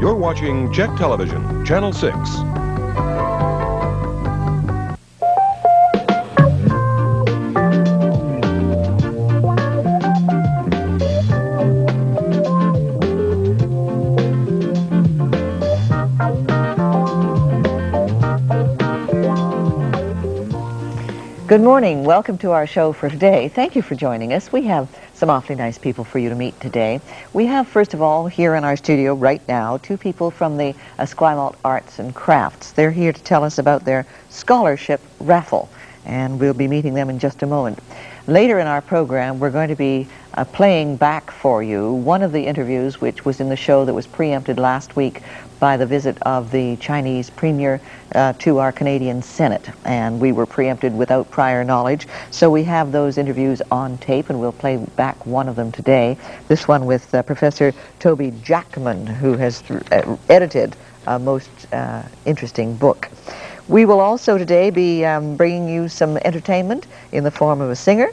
You're watching CHEK Television, Channel 6. Good morning. Welcome to our show for today. Thank you for joining us. We have some awfully nice people for you to meet today. We have, first of all, here in our studio right now, two people from the Esquimalt Arts and Crafts. They're here to tell us about their scholarship raffle, and we'll be meeting them in just a moment. Later in our program, we're going to be playing back for you one of the interviews which was in the show that was preempted last week by the visit of the Chinese Premier to our Canadian Senate, and we were preempted without prior knowledge, so we have those interviews on tape, and we'll play back one of them today. This one with Professor Toby Jackman, who has edited a most interesting book. We will also today be bringing you some entertainment in the form of a singer,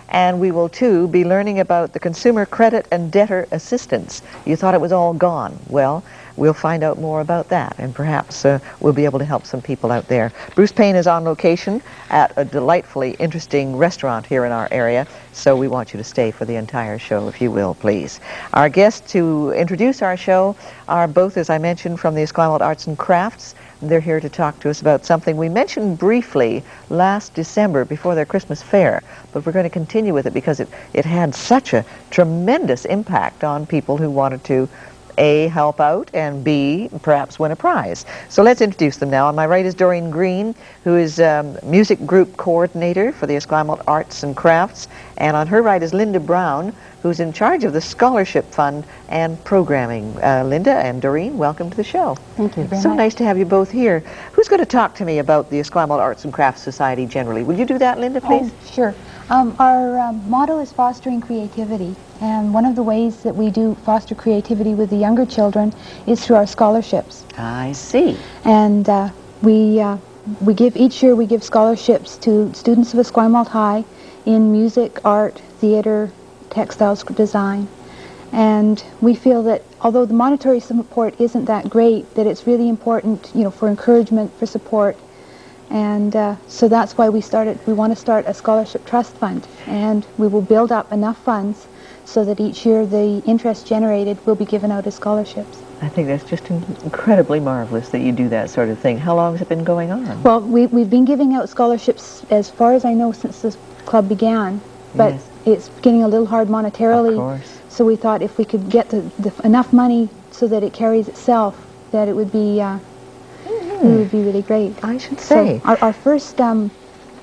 and we will too be learning about the Consumer Credit and Debtor Assistance. You thought it was all gone. Well, we'll find out more about that, and perhaps we'll be able to help some people out there. Bruce Payne is on location at a delightfully interesting restaurant here in our area, so we want you to stay for the entire show, if you will, please. Our guests to introduce our show are both, as I mentioned, from the Esquimalt Arts and Crafts. They're here to talk to us about something we mentioned briefly last December before their Christmas fair, but we're going to continue with it because it had such a tremendous impact on people who wanted to A, help out, and B, perhaps win a prize. So let's introduce them now. On my right is Doreen Green, who is music group coordinator for the Esquimalt Arts and Crafts, and on her right is Linda Brown, who's in charge of the Scholarship Fund and programming. Linda and Doreen, welcome to the show. Thank you very much. So nice to have you both here. Who's going to talk to me about the Esquimalt Arts and Crafts Society generally? Would you do that, Linda, please? Oh, sure. Our motto is fostering creativity, and one of the ways that we do foster creativity with the younger children is through our scholarships. I see. And we give, each year we give scholarships to students of Esquimalt High in music, art, theater, textiles design. And we feel that although the monetary support isn't that great, that it's really important, for encouragement, for support. And so that's why we want to start a scholarship trust fund, and we will build up enough funds so that each year the interest generated will be given out as scholarships. I think that's just incredibly marvelous that you do that sort of thing. How long has it been going on? Well, we've been giving out scholarships as far as I know since this club began, but yes, it's getting a little hard monetarily. Of course. So we thought if we could get enough money so that it carries itself, that it would be really great. I should say. So our first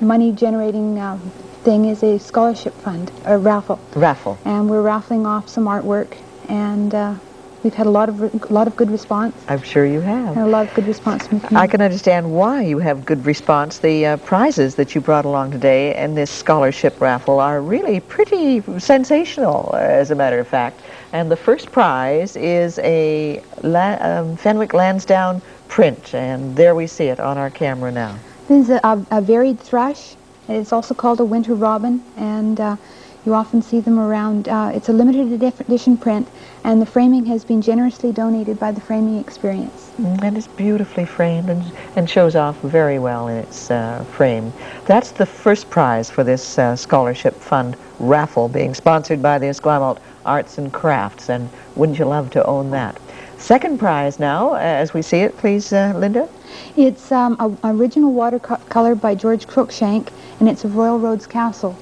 money-generating thing is a scholarship fund, a raffle. Raffle. And we're raffling off some artwork, and we've had a lot of good response. I'm sure you have. And a lot of good response from the community. I can understand why you have good response. The prizes that you brought along today and this scholarship raffle are really pretty sensational, as a matter of fact. And the first prize is a Fenwick Lansdowne print, and there we see it on our camera now. This is a varied thrush. It's also called a winter robin, and you often see them around. It's a limited edition print, and the framing has been generously donated by the Framing Experience. And it's beautifully framed and shows off very well in its frame. That's the first prize for this scholarship fund raffle being sponsored by the Esquimalt Arts and Crafts, and wouldn't you love to own that? Second prize now, as we see it, please, Linda. It's an original watercolor by George Cruikshank, and it's of Royal Roads Castle.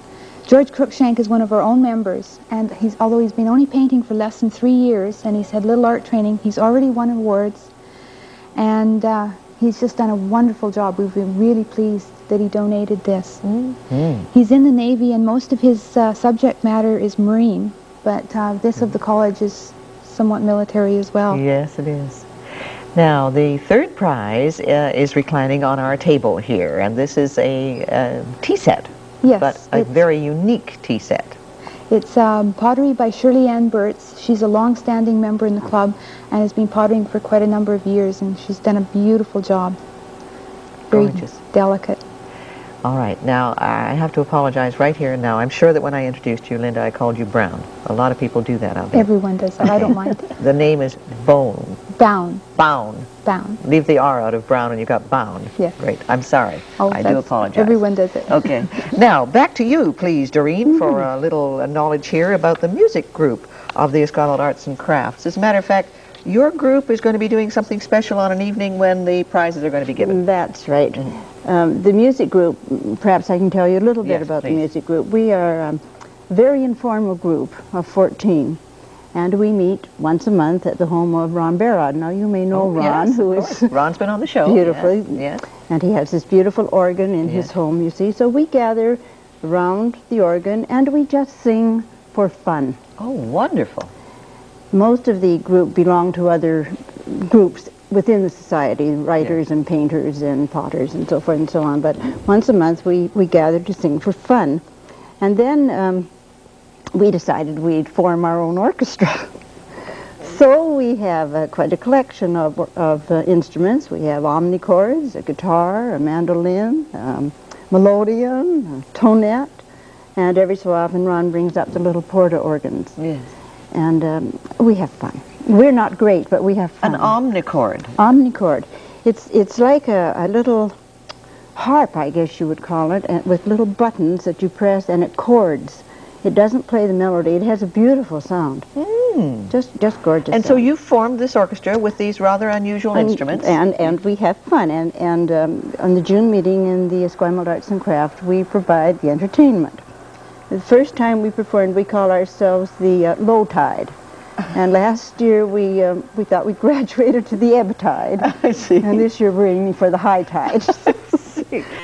George Cruikshank is one of our own members, and although he's been only painting for less than 3 years, and he's had little art training, he's already won awards, and he's just done a wonderful job. We've been really pleased that he donated this. He's in the Navy, and most of his subject matter is marine, but this of the college is somewhat military as well. Yes, it is. Now, the third prize is reclining on our table here, and this is a tea set. Yes. But a very unique tea set. It's pottery by Shirley Ann Burtz. She's a long-standing member in the club and has been pottering for quite a number of years, and she's done a beautiful job. Very gorgeous. Delicate. All right. Now, I have to apologize right here and now. I'm sure that when I introduced you, Linda, I called you Brown. A lot of people do that out there. Everyone does that. I don't mind. The name is Bone. Bound. Bound. Bound. Leave the R out of brown and you got bound. Yeah. Great. I'm sorry. Oh, I do apologize. Everyone does it. Okay. Now, back to you, please, Doreen, for a little knowledge here about the music group of the Esquimalt Arts and Crafts. As a matter of fact, your group is going to be doing something special on an evening when the prizes are going to be given. That's right. The music group, perhaps I can tell you a little bit about please. the music group. We are a very informal group of 14, and we meet once a month at the home of Ron Barrod. Now, you may know Ron, yes, who of is course. Ron's been on the show. beautifully, Yes. and he has this beautiful organ in his home, you see. So we gather around the organ, and we just sing for fun. Oh, wonderful. Most of the group belong to other groups within the society, writers and painters and potters and so forth and so on. But once a month we gather to sing for fun. And then we decided we'd form our own orchestra. So we have quite a collection of instruments. We have omnichords, a guitar, a mandolin, melodeon, a tonette, and every so often Ron brings up the little porta organs. Yes. And we have fun. We're not great, but we have fun. An omnichord. Omnichord. It's like a little harp, I guess you would call it, and with little buttons that you press, and it chords. It doesn't play the melody. It has a beautiful sound. Just gorgeous. And so you formed this orchestra with these rather unusual instruments. And we have fun. And on the June meeting in the Esquimalt Arts and Crafts, we provide the entertainment. The first time we performed, we call ourselves the low tide. And last year we thought we graduated to the ebb tide. I see. And this year we're aiming for the high tide.